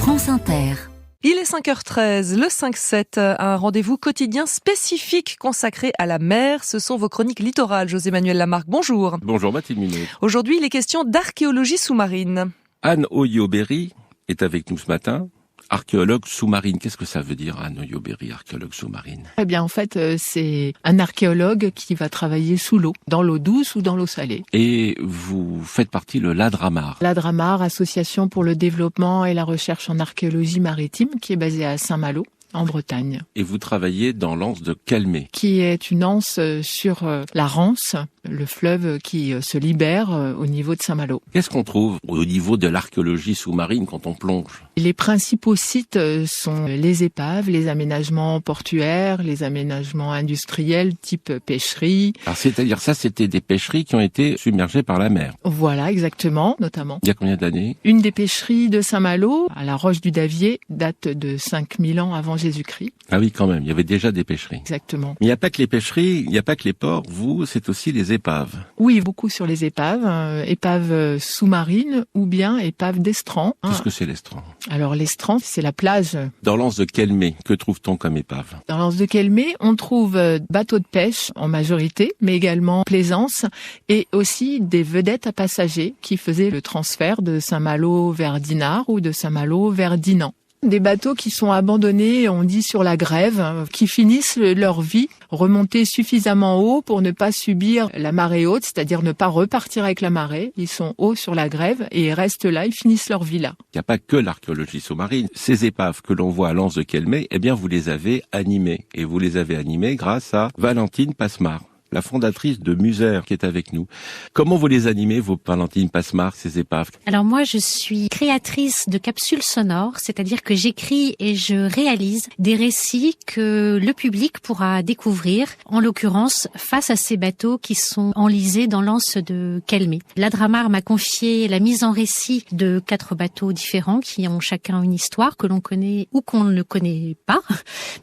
France Inter. Il est 5h13, le 5-7, un rendez-vous quotidien spécifique consacré à la mer. Ce sont vos chroniques littorales. José-Manuel Lamarque, bonjour. Bonjour Mathilde Minot. Aujourd'hui, il est question d'archéologie sous-marine. Anne Oyo-Berry est avec nous ce matin. Archéologue sous-marine, qu'est-ce que ça veut dire, Anne Oyo-Berry, archéologue sous-marine? Eh bien, en fait, c'est un archéologue qui va travailler sous l'eau, dans l'eau douce ou dans l'eau salée. Et vous faites partie de l'Adramar. L'Adramar, Association pour le développement et la recherche en archéologie maritime, qui est basée à Saint-Malo, en Bretagne. Et vous travaillez dans l'anse de Calmé. Qui est une anse sur la Rance, le fleuve qui se libère au niveau de Saint-Malo. Qu'est-ce qu'on trouve au niveau de l'archéologie sous-marine quand on plonge? Les principaux sites sont les épaves, les aménagements portuaires, les aménagements industriels type pêcherie. Alors c'est-à-dire ça, c'était des pêcheries qui ont été submergées par la mer. Voilà, exactement, notamment. Il y a combien d'années? Une des pêcheries de Saint-Malo, à la Roche du Davier, date de 5000 ans avant Jésus-Christ. Ah oui, quand même, il y avait déjà des pêcheries. Exactement. Mais il n'y a pas que les pêcheries, il n'y a pas que les ports, vous, c'est aussi les épaves. Oui, beaucoup sur les épaves, épaves sous-marines ou bien épaves d'estran. Qu'est-ce que c'est l'estran? Alors l'estran, c'est la plage. Dans l'anse de Calmé, que trouve-t-on comme épave? Dans l'anse de Calmé, on trouve bateaux de pêche en majorité, mais également plaisance et aussi des vedettes à passagers qui faisaient le transfert de Saint-Malo vers Dinard ou de Saint-Malo vers Dinan. Des bateaux qui sont abandonnés, on dit sur la grève, qui finissent leur vie remontés suffisamment haut pour ne pas subir la marée haute, c'est-à-dire ne pas repartir avec la marée. Ils sont hauts sur la grève et ils restent là, ils finissent leur vie là. Il n'y a pas que l'archéologie sous-marine. Ces épaves que l'on voit à l'anse de Calmé, eh bien vous les avez animées. Et vous les avez animées grâce à Valentine Passemard, la fondatrice de Muser, qui est avec nous. Comment vous les animez, vous, Valentine Passemard, ces épaves? Alors moi, je suis créatrice de capsules sonores, c'est-à-dire que j'écris et je réalise des récits que le public pourra découvrir, en l'occurrence, face à ces bateaux qui sont enlisés dans l'anse de Calmé. L'Adramar m'a confié la mise en récit de 4 bateaux différents qui ont chacun une histoire que l'on connaît ou qu'on ne connaît pas,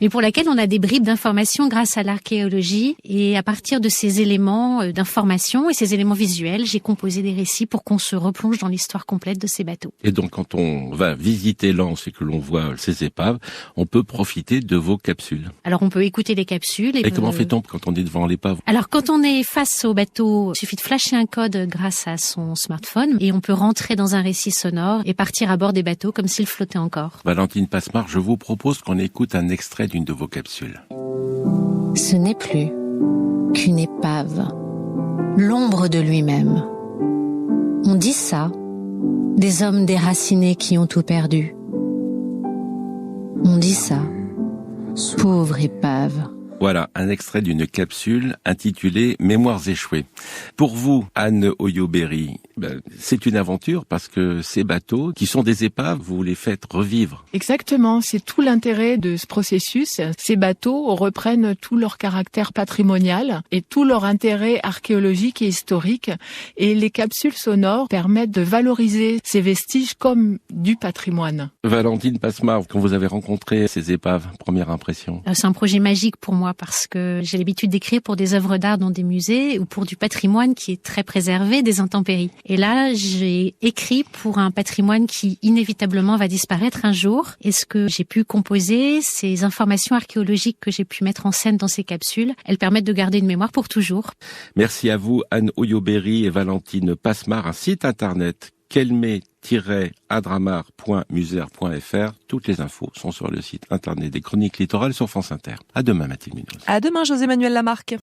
mais pour laquelle on a des bribes d'informations grâce à l'archéologie. Et à partir de ces éléments d'information et ces éléments visuels, j'ai composé des récits pour qu'on se replonge dans l'histoire complète de ces bateaux. Et donc, quand on va visiter l'anse et que l'on voit ces épaves, on peut profiter de vos capsules. Alors, on peut écouter les capsules. Et comment fait-on quand on est devant l'épave? Alors, quand on est face au bateau, il suffit de flasher un code grâce à son smartphone et on peut rentrer dans un récit sonore et partir à bord des bateaux comme s'ils flottaient encore. Valentine Passemard, je vous propose qu'on écoute un extrait d'une de vos capsules. Ce n'est plus qu'une épave, l'ombre de lui-même. On dit ça des hommes déracinés qui ont tout perdu. On dit ça, pauvre épave. Voilà, un extrait d'une capsule intitulée « Mémoires échouées ». Pour vous, Anne Oyo-Berry, c'est une aventure parce que ces bateaux, qui sont des épaves, vous les faites revivre. Exactement, c'est tout l'intérêt de ce processus. Ces bateaux reprennent tout leur caractère patrimonial et tout leur intérêt archéologique et historique. Et les capsules sonores permettent de valoriser ces vestiges comme du patrimoine. Valentine Passemard, quand vous avez rencontré ces épaves, première impression? C'est un projet magique pour moi parce que j'ai l'habitude d'écrire pour des œuvres d'art dans des musées ou pour du patrimoine qui est très préservé des intempéries. Et là, j'ai écrit pour un patrimoine qui inévitablement va disparaître un jour. Et ce que j'ai pu composer, ces informations archéologiques que j'ai pu mettre en scène dans ces capsules, elles permettent de garder une mémoire pour toujours. Merci à vous, Anne Oyo-Berry et Valentine Passemard. Un site internet calmé-adramar.muser.fr. Toutes les infos sont sur le site internet des Chroniques Littorales sur France Inter. À demain, Mathilde Minot. À demain, José-Manuel Lamarque.